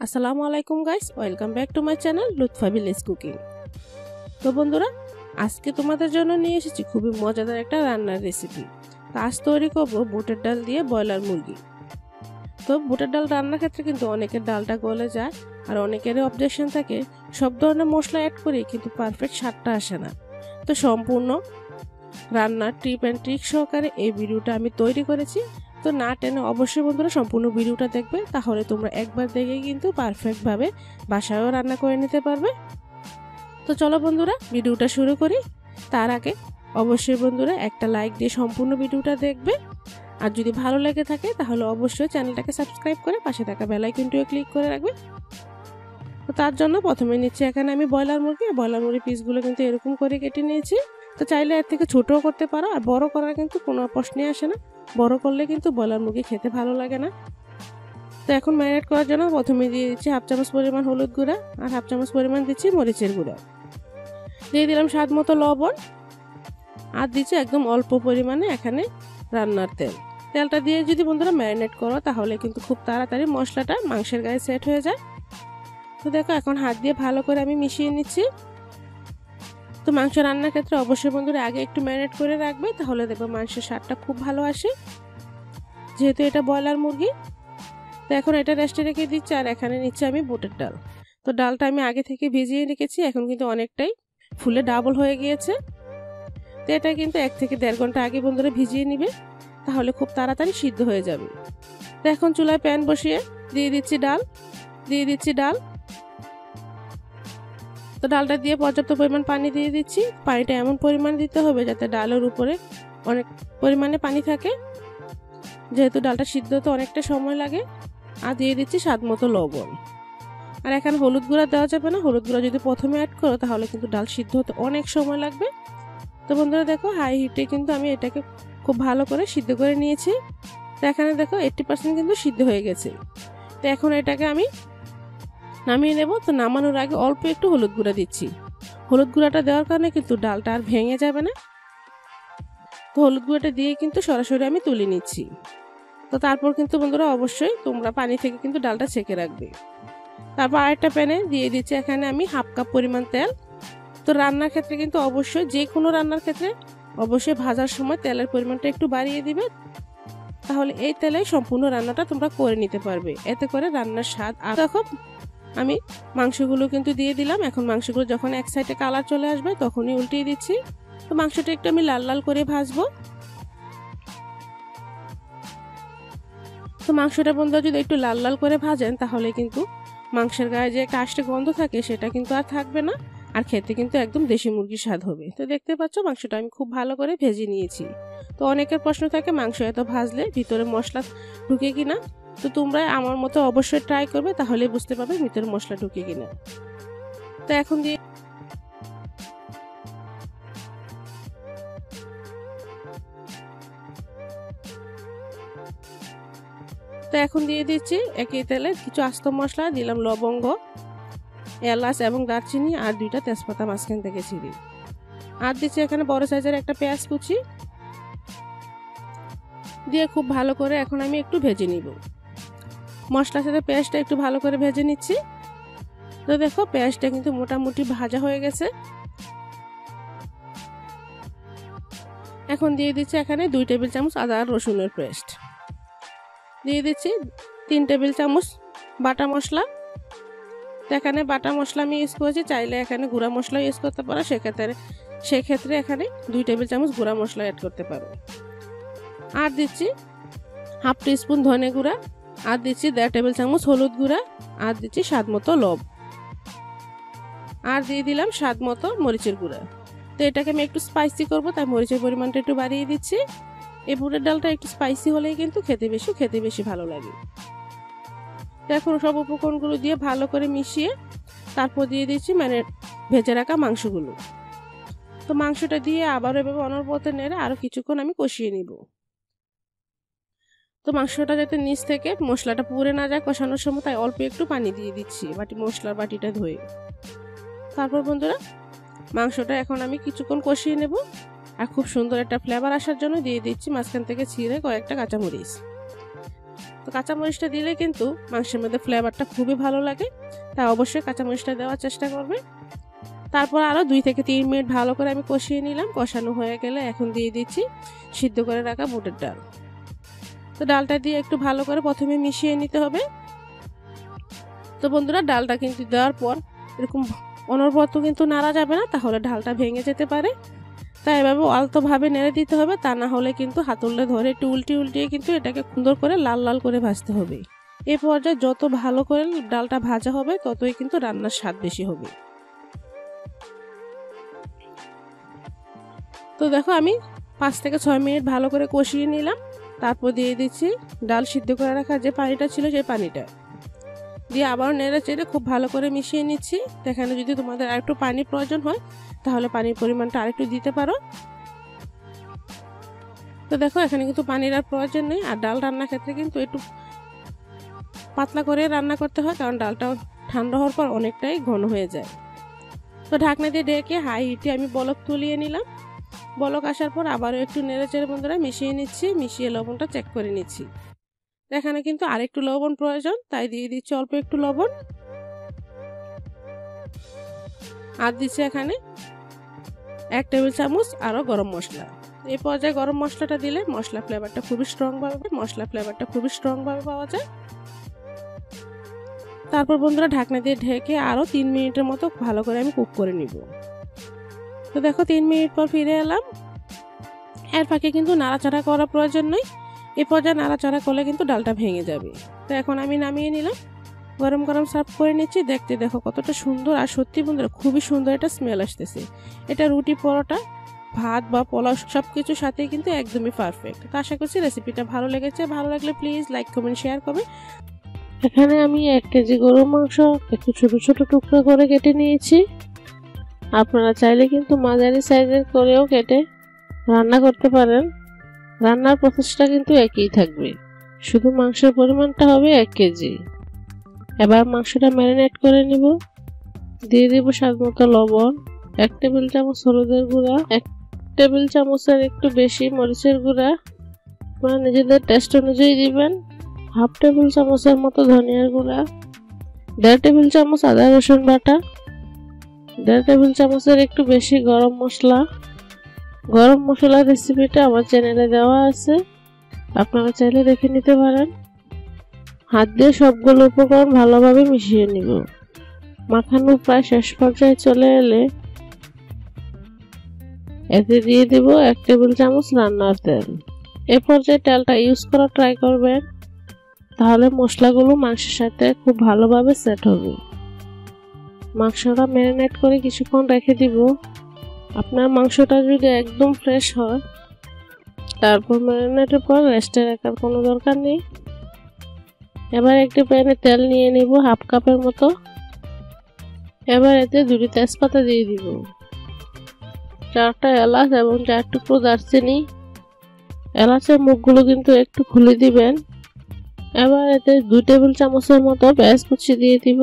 আসসালামু আলাইকুম guys, welcome back to my channel Lutfa village cooking. তো বন্ধুরা, আজকে তোমাদের জন্য নিয়ে এসেছি খুবই মজাদার একটা রান্নার রেসিপি। তো আজ তৈরি করবো বুটের ডাল দিয়ে ব্রয়লার মুরগি। তো বুটের ডাল রান্নার ক্ষেত্রে কিন্তু অনেকের ডালটা গলে যায়, আর অনেকেরই অবজেকশন থাকে সব ধরনের মশলা অ্যাড করে কিন্তু পারফেক্ট স্বাদটা আসে না। তো সম্পূর্ণ রান্নার টিপ অ্যান্ড ট্রিক সহকারে এই ভিডিওটা আমি তৈরি করেছি। তো না টেনে অবশ্যই বন্ধুরা সম্পূর্ণ ভিডিওটা দেখবে, তাহলে তোমরা একবার দেখে কিন্তু পারফেক্টভাবে বাসায়ও রান্না করে নিতে পারবে। তো চলো বন্ধুরা, ভিডিওটা শুরু করি। তার আগে অবশ্যই বন্ধুরা একটা লাইক দিয়ে সম্পূর্ণ ভিডিওটা দেখবে, আর যদি ভালো লেগে থাকে তাহলে অবশ্যই চ্যানেলটাকে সাবস্ক্রাইব করে পাশে থাকা বেল আইকনটিও ক্লিক করে রাখবে। তো তার জন্য প্রথমে নিচ্ছি এখানে আমি ব্রয়লার মুরগি পিসগুলো কিন্তু এরকম করে কেটে নিয়েছি। তো চাইলে এর থেকে ছোটও করতে পারো, আর বড় করার কিন্তু কোনো প্রশ্নই আসে না। বড় করলে কিন্তু ব্রয়লার মুরগি খেতে ভালো লাগে না। তো এখন ম্যারিনেট করার জন্য প্রথমে দিয়ে দিচ্ছি হাফ চামচ পরিমাণ হলুদ গুঁড়া, আর হাফ চামচ পরিমাণ দিচ্ছি মরিচের গুঁড়া। দিয়ে দিলাম স্বাদ মতো লবণ, আর দিচ্ছি একদম অল্প পরিমাণে এখানে রান্নার তেলটা দিয়ে যদি বন্ধুরা ম্যারিনেট করো তাহলে কিন্তু খুব তাড়াতাড়ি মশলাটা মাংসের গায়ে সেট হয়ে যায়। তো দেখো এখন হাত দিয়ে ভালো করে আমি মিশিয়ে নিচ্ছি। তো মাংস রান্নার ক্ষেত্রে অবশ্যই বন্ধুরা আগে একটু ম্যারিনেট করে রাখবে, তাহলে দেখবে মাংসের স্বাদটা খুব ভালো আসে, যেহেতু এটা ব্রয়লার মুরগি। তো এখন এটা রেস্টে রেখে দিচ্ছি, আর এখানে নিচ্ছি আমি বুটের ডাল। তো ডালটা আমি আগে থেকে ভিজিয়ে রেখেছি, এখন কিন্তু অনেকটাই ফুলে ডাবল হয়ে গিয়েছে। তো এটা কিন্তু 1 থেকে 1.5 ঘন্টা আগে বন্ধুরা ভিজিয়ে নিবে, তাহলে খুব তাড়াতাড়ি সিদ্ধ হয়ে যাবে। তো এখন চুলায় প্যান বসিয়ে দিয়ে দিচ্ছি ডাল। তো ডালটা দিয়ে পর্যাপ্ত পরিমাণ পানি দিয়ে দিচ্ছি। পানিটা এমন পরিমাণ দিতে হবে যাতে ডালের উপরে অনেক পরিমাণে পানি থাকে, যেহেতু ডালটা সিদ্ধ হতে অনেকটা সময় লাগে। আর দিয়ে দিচ্ছি স্বাদ মতো লবণ। আর এখানে হলুদ গুঁড়া দেওয়া যাবে না, হলুদ গুঁড়া যদি প্রথমে অ্যাড করো তাহলে কিন্তু ডাল সিদ্ধ হতে অনেক সময় লাগবে। তো বন্ধুরা দেখো, হাই হিটে কিন্তু আমি এটাকে খুব ভালো করে সিদ্ধ করে নিয়েছি। তো এখানে দেখো 80% কিন্তু সিদ্ধ হয়ে গেছে। তো এখন এটাকে আমি নামিয়ে নেব। তো নামানোর আগে অল্প একটু হলুদ গুঁড়া দিচ্ছি। হলুদ গুঁড়াটা দেওয়ার কারণে কিন্তু ডালটা আর ভেঙে যাবে না। তো হলুদ গুঁড়াটা দিয়ে কিন্তু সরাসরি আমি তুলে নিচ্ছি। তো তারপর কিন্তু বন্ধুরা অবশ্যই তোমরা পানি থেকে কিন্তু ডালটা ছেঁকে রাখবে। তারপর আরেকটা প্যানে দিয়ে দিচ্ছি এখানে আমি হাফ কাপ পরিমাণ তেল। তো রান্নার ক্ষেত্রে কিন্তু অবশ্যই যে কোনো রান্নার ক্ষেত্রে অবশ্যই ভাজার সময় তেলের পরিমাণটা একটু বাড়িয়ে দিবে, তাহলে এই তেলে সম্পূর্ণ রান্নাটা তোমরা করে নিতে পারবে, এতে করে রান্নার স্বাদ। আর দেখো আমি মাংসগুলো কিন্তু দিয়ে দিলাম। এখন মাংসগুলো যখন এক সাইডে কালার চলে আসবে তখনই উল্টিয়ে দিচ্ছি। তো মাংসটা একটু আমি লাল লাল করে ভাজবো। তো মাংসটা বন্ধুরা যদি একটু লাল লাল করে ভাজেন তাহলে কিন্তু মাংসের গায়ে যে একটা আষ্টে গন্ধ থাকে সেটা কিন্তু আর থাকবে না, আর খেতে কিন্তু একদম দেশি মুরগির স্বাদ হবে। তো দেখতে পাচ্ছ মাংসটা আমি খুব ভালো করে ভেজে নিয়েছি। তো অনেকের প্রশ্ন থাকে মাংস এত ভাজলে ভিতরে মশলা ঢুকে কিনা। তো তোমরা আমার মতো অবশ্যই ট্রাই করবে, তাহলে বুঝতে পারবে ভিতরে মশলা ঢুকে কিনা। তো এখন দিয়ে দিচ্ছি একই তেলে কিছু আস্ত মশলা, দিলাম লবঙ্গ, এলাচ এবং দারচিনি, আর 2টা তেজপাতা মাঝখান থেকে ছিঁড়ি। আর দিচ্ছি এখানে বড় সাইজের একটা পেঁয়াজ কুচি দিয়ে খুব ভালো করে এখন আমি একটু ভেজে নিব। মশলার সাথে পেঁয়াজটা একটু ভালো করে ভেজে নিচ্ছি। তো দেখো পেঁয়াজটা কিন্তু মোটামুটি ভাজা হয়ে গেছে। এখন দিয়ে দিচ্ছি এখানে 2 টেবিল চামচ আদা আর রসুনের পেস্ট, দিয়ে দিচ্ছি 3 টেবিল চামচ বাটা মশলা। তো এখানে বাটা মশলা আমি ইউজ করেছি, চাইলে এখানে গুঁড়া মশলা ইউজ করতে পারো, সেক্ষেত্রে এখানে 2 টেবিল চামচ গুঁড়া মশলা অ্যাড করতে পারো। আর দিচ্ছি হাফ টিস্পুন ধনে গুঁড়া, আর দিচ্ছি 1.5 টেবিল চামচ হলুদ গুঁড়া, আর দিচ্ছি স্বাদ মতো লবণ, আর দিয়ে দিলাম স্বাদ মতো মরিচের গুঁড়া। তো এটাকে আমি একটু স্পাইসি করবো, তাই মরিচের পরিমাণটা একটু বাড়িয়ে দিচ্ছি। এই বুটের ডালটা একটু স্পাইসি হলেই কিন্তু খেতে বেশি ভালো লাগে। এখন সব উপকরণগুলো দিয়ে ভালো করে মিশিয়ে তারপর দিয়ে দিচ্ছি ভেজে রাখা মাংসগুলো। তো মাংসটা দিয়ে আবার এভাবে অনবরত নেড়ে আরো কিছুক্ষণ আমি কষিয়ে নিব। তো মাংসটা যাতে নিচ থেকে মশলাটা পুড়ে না যায় কষানোর সময়, তাই অল্প একটু পানি দিয়ে দিচ্ছি মশলার বাটিটা ধুয়ে। তারপর বন্ধুরা মাংসটা এখন আমি কিছুক্ষণ কষিয়ে নেব, আর খুব সুন্দর একটা ফ্লেভার আসার জন্য দিয়ে দিচ্ছি মাঝখান থেকে ছিঁড়ে কয়েকটা কাঁচামরিচ। তো কাঁচামরিচটা দিলে কিন্তু মাংসের মধ্যে ফ্লেভারটা খুবই ভালো লাগে, তাই অবশ্যই কাঁচামরিচটা দেওয়ার চেষ্টা করবে। তারপর আরও 2 থেকে 3 মিনিট ভালো করে আমি কষিয়ে নিলাম। কষানো হয়ে গেলে এখন দিয়ে দিচ্ছি সিদ্ধ করে রাখা বুটের ডাল। তো ডালটা দিয়ে একটু ভালো করে প্রথমে মিশিয়ে নিতে হবে। তো বন্ধুরা, ডালটা কিন্তু দেওয়ার পর এরকম অনবরত কিন্তু নাড়া যাবে না, তাহলে ডালটা ভেঙে যেতে পারে। তাই এভাবে আলতোভাবে নেড়ে দিতে হবে, তা না হলে কিন্তু হাতলে ধরে একটু উল্টিয়ে কিন্তু এটাকে সুন্দর করে লাল লাল করে ভাজতে হবে। এই পর্যায়ে যত ভালো করে ডালটা ভাজা হবে ততই কিন্তু রান্নার স্বাদ বেশি হবে। তো দেখো আমি 5 থেকে 6 মিনিট ভালো করে কষিয়ে নিলাম। তারপর দিয়ে দিচ্ছি ডাল সিদ্ধ করে রাখা যে পানিটা ছিল সেই পানিটা দিয়ে আবার নেড়ে চেড়ে খুব ভালো করে মিশিয়ে নিচ্ছি। এখানে যদি তোমাদের আরেকটু পানির প্রয়োজন হয় তাহলে পানির পরিমাণটা আরেকটু দিতে পারো। তো দেখো এখানে কিন্তু পানির আর প্রয়োজন নেই। আর ডাল রান্নার ক্ষেত্রে কিন্তু একটু পাতলা করে রান্না করতে হয়, কারণ ডালটা ঠান্ডা হওয়ার পর অনেকটাই ঘন হয়ে যায়। তো ঢাকনা দিয়ে ঢেকে হাই হিটে আমি বলক তুলিয়ে নিলাম। বলক আসার পর আবারও একটু নেড়ে চেড়ে বন্ধুরা মিশিয়ে নিচ্ছি। মিশিয়ে লবণটা চেক করে নিচ্ছি। এখানে কিন্তু আরেকটু লবণ প্রয়োজন, তাই দিয়ে দিচ্ছি অল্প একটু লবণ। আর দিচ্ছি এখানে 1 টেবিল চামচ আরও গরম মশলা। এই পর্যায়ে গরম মশলাটা দিলে মশলা ফ্লেভারটা খুবই স্ট্রং ভাবে পাওয়া যায়। তারপর বন্ধুরা ঢাকনা দিয়ে ঢেকে আরও 3 মিনিটের মতো ভালো করে আমি কুক করে নিব। তো দেখো 3 মিনিট পর ফিরে এলাম। এর ফাঁকে কিন্তু নাড়াচাড়া করার প্রয়োজন নেই। এই পর্যায়ে নাড়াচাড়া করলে কিন্তু ডালটা ভেঙে যাবে। তো এখন আমি নামিয়ে নিলাম, গরম গরম সার্ভ করে নিচ্ছি। দেখতে দেখো কতটা সুন্দর, আর সত্যি বন্ধুরা খুবই সুন্দর একটা স্মেল আসতেছে। এটা রুটি, পরোটা, ভাত বা পোলাও সব কিছুর সাথেই কিন্তু একদমই পারফেক্ট। তো আশা করছি রেসিপিটা ভালো লেগেছে। ভালো লাগলে প্লিজ লাইক, কমেন্ট, শেয়ার করবে। এখানে আমি 1 কেজি গরুর মাংস একটু ছোট ছোট টুকরো করে কেটে নিয়েছি। আপনারা চাইলে কিন্তু মাঝারি সাইজের করেও কেটে রান্না করতে পারেন। রান্নার প্রসেসটা কিন্তু একই থাকবে, শুধু মাংসের পরিমাণটা হবে 1 কেজি। এবার মাংসটা ম্যারিনেট করে নিব। দিয়ে দিব স্বাদমতো লবণ, 1 টেবিল চামচ হলুদের গুঁড়া, 1 টেবিল চামচের একটু বেশি মরিচের গুঁড়া, আপনারা নিজেদের টেস্ট অনুযায়ী দিবেন। 1/2 টেবিল চামচের মতো ধনিয়ার গুঁড়া, 1.5 টেবিল চামচ আদা রসুন বাটা, 1.5 টেবিল চামচের একটু বেশি গরম মশলা। গরম মশলার রেসিপিটা আমার চ্যানেলে দেওয়া আছে, আপনারা চাইলে দেখে নিতে পারেন। হাত দিয়ে সবগুলো উপকরণ ভালোভাবে মিশিয়ে নিব। মাখানো প্রায় শেষ পর্যায়ে চলে এলে এতে দিয়ে দিব 1 টেবিল চামচ রান্নার তেল। এ পর্যায়ে তেলটা ইউজ করা ট্রাই করবেন, তাহলে মশলাগুলো মাংসের সাথে খুব ভালোভাবে সেট হবে। মাংসটা ম্যারিনেট করে কিছুক্ষণ রেখে দিব। আপনার মাংসটা যদি একদম ফ্রেশ হয় তারপর ম্যারিনেটের পর রেস্টে রাখার কোনো দরকার নেই। এবার একটি প্যানে তেল নিয়ে নিব 1/2 কাপের মতো। এবার এতে 2টি তেজপাতা দিয়ে দিব, 4টা এলাচ এবং 4 টুকরো দারচিনি। এলাচের মুখগুলো কিন্তু একটু খুলে দিবেন। এবার এতে 2 টেবিল চামচের মতো পেঁয়াজ কুচি দিয়ে দিব।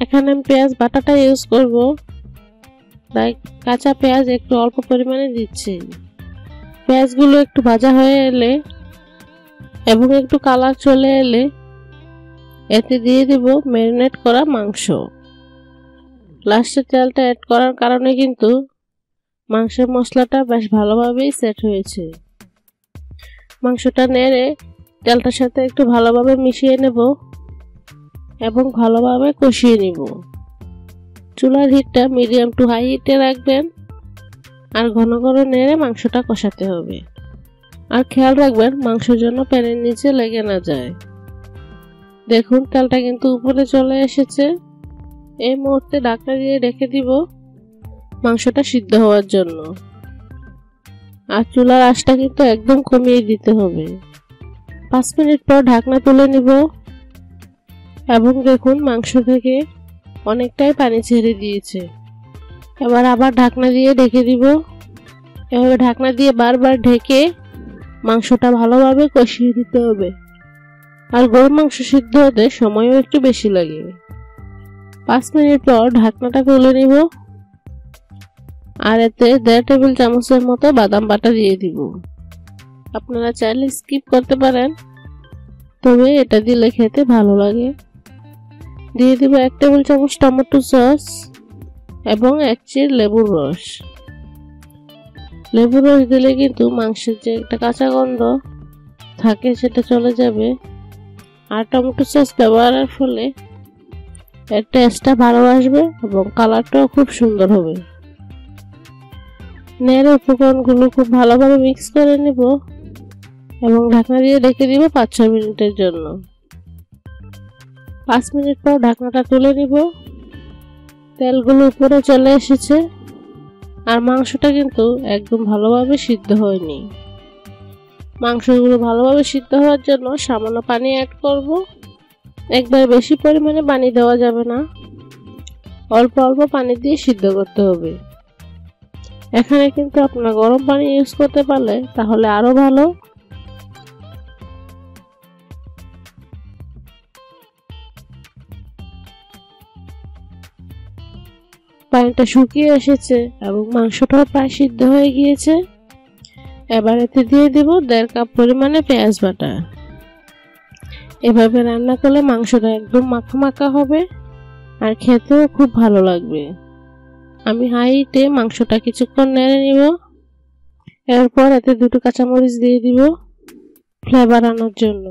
এখানে আমি পেঁয়াজ বাটাটা ইউজ করব, তাই কাঁচা পেঁয়াজ একটু অল্প পরিমাণে দিচ্ছি। পেঁয়াজগুলো একটু ভাজা হয়ে এলে এবং একটু কালার চলে এলে এতে দিয়ে দিব ম্যারিনেট করা মাংস। লাস্টে তেলটা অ্যাড করার কারণে কিন্তু মাংসের মশলাটা বেশ ভালোভাবেই সেট হয়েছে। মাংসটা নেড়ে তেলটার সাথে একটু ভালোভাবে মিশিয়ে নেব এবং ভালোভাবে কষিয়ে নিব। চুলার হিটটা মিডিয়াম টু হাই হিটে রাখবেন আর ঘন ঘন নেড়ে মাংসটা কষাতে হবে। আর খেয়াল রাখবেন মাংসের জন্য প্যানের নিচে লেগে না যায়। দেখুন তেলটা কিন্তু উপরে চলে এসেছে। এই মুহূর্তে ঢাকনা দিয়ে রেখে দিব মাংসটা সিদ্ধ হওয়ার জন্য। আর চুলার আঁচটা কিন্তু একদম কমিয়ে দিতে হবে। 5 মিনিট পর ঢাকনা তুলে নিব এবং দেখুন মাংস থেকে অনেকটাই পানি ছেড়ে দিয়েছে। এবার আবার ঢাকনা দিয়ে ঢেকে দিব। এভাবে ঢাকনা দিয়ে বারবার ঢেকে মাংসটা ভালোভাবে কষিয়ে দিতে হবে। আর গরুর মাংস সিদ্ধ হতে সময়ও একটু বেশি লাগে। 5 মিনিট পর ঢাকনাটা খুলে নিব আর এতে 1.5 টেবিল চামচের মতো বাদাম বাটা দিয়ে দিব। আপনারা চাইলে স্কিপ করতে পারেন, তবে এটা দিলে খেতে ভালো লাগে। দিয়ে দিব 1 টেবিল চামচ টমেটো সস এবং 1 চির লেবুর রস। লেবুর রস দিলে কিন্তু মাংসের যে একটা কাঁচা গন্ধ থাকে সেটা চলে যাবে, আর টমেটো সস ব্যবহারের ফলে এর টেস্টটা ভালো আসবে এবং কালারটাও খুব সুন্দর হবে। নেড়ে উপকরণগুলো খুব ভালোভাবে মিক্স করে নেব এবং ঢাকনা দিয়ে ঢেকে দিব 5-6 মিনিটের জন্য। 5 মিনিট পর ঢাকনাটা তুলে নিব। তেলগুলো উপরে চলে এসেছে আর মাংসটা কিন্তু একদম ভালোভাবে সিদ্ধ হয়নি। মাংসগুলো ভালোভাবে সিদ্ধ হওয়ার জন্য সামান্য পানি অ্যাড করব। একবার বেশি পরিমাণে পানি দেওয়া যাবে না, অল্প অল্প পানি দিয়ে সিদ্ধ করতে হবে। এখানে কিন্তু আপনারা গরম পানি ইউজ করতে পারলে তাহলে আরো ভালো। পানিটা শুকিয়ে এসেছে এবং মাংসটাও প্রায় সিদ্ধ হয়ে গিয়েছে। এবার এতে দিয়ে দেব 1.5 কাপ পরিমাণে পেঁয়াজ বাটা। এভাবে রান্না করলে মাংসটা একদম মাখা মাখা হবে আর খেতেও খুব ভালো লাগবে। আমি হাই হিটে মাংসটা কিছুক্ষণ নেড়ে নিব। এরপর এতে 2টো কাঁচামরিচ দিয়ে দিব ফ্লেভার আনার জন্য।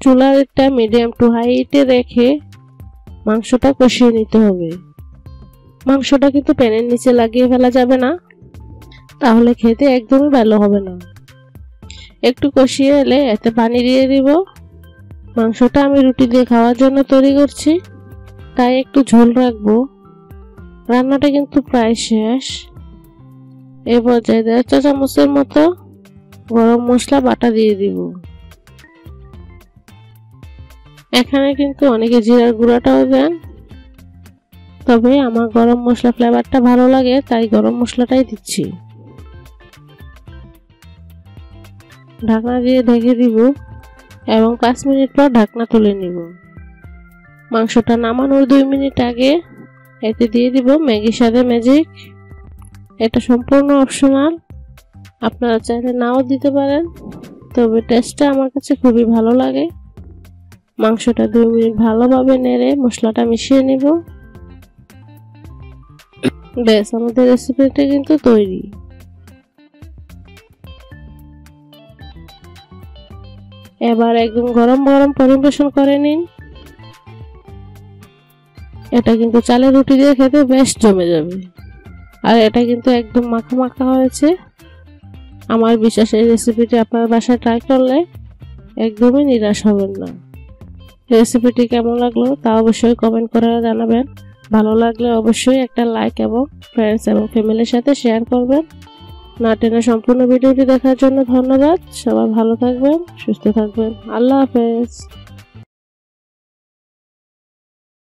চুলাটা মিডিয়াম টু হাই হিটে রেখে মাংসটা কষিয়ে নিতে হবে। মাংসটা কিন্তু প্যানের নিচে লাগিয়ে ফেলা যাবে না, তাহলে খেতে একদমই ভালো হবে না। একটু কষিয়ে এলে এতে পানি দিয়ে দিব। মাংসটা আমি রুটি দিয়ে খাওয়ার জন্য তৈরি করছি, তাই একটু ঝোল রাখবো। রান্নাটা কিন্তু প্রায় শেষ। এই পর্যায়ে 1.5 চা চামচের মতো গরম মশলা বাটা দিয়ে দিব। এখানে কিন্তু অনেকে জিরার গুঁড়াটাও দেন, তবে আমার গরম মশলা ফ্লেভারটা ভালো লাগে তাই গরম মশলাটাই দিচ্ছি। ঢাকনা দিয়ে ঢেকে দিব এবং 5 মিনিট পর ঢাকনা তুলে নিব। মাংসটা নামানোর 2 মিনিট আগে এতে দিয়ে দিব ম্যাগি স্বাদের ম্যাজিক। এটা সম্পূর্ণ অপশনাল, আপনারা চাইলে নাও দিতে পারেন, তবে টেস্টটা আমার কাছে খুবই ভালো লাগে। মাংসটা 2 মিনিট ভালোভাবে নেড়ে মশলাটা মিশিয়ে নিব। বেশ, আমাদের রেসিপিটা কিন্তু তৈরি। এবার একদম গরম গরম পরিবেশন করে নিন। এটা কিন্তু চালের রুটি দিয়ে খেতে বেশ জমে যাবে, আর এটা কিন্তু একদম মাখা মাখা হয়েছে। আমার বিশ্বাস এই রেসিপিটি আপনার বাসায় ট্রাই করলে একদমই নিরাশ হবেন না। রেসিপিটি কেমন লাগলো তা অবশ্যই কমেন্ট করে জানাবেন। ভালো লাগলে অবশ্যই একটা লাইক এবং ফ্রেন্ডস এবং ফ্যামিলির সাথে শেয়ার করবেন। না টেনে সম্পূর্ণ ভিডিওটি দেখার জন্য ধন্যবাদ। সবাই ভালো থাকবেন, সুস্থ থাকবেন। আল্লাহ হাফেজ।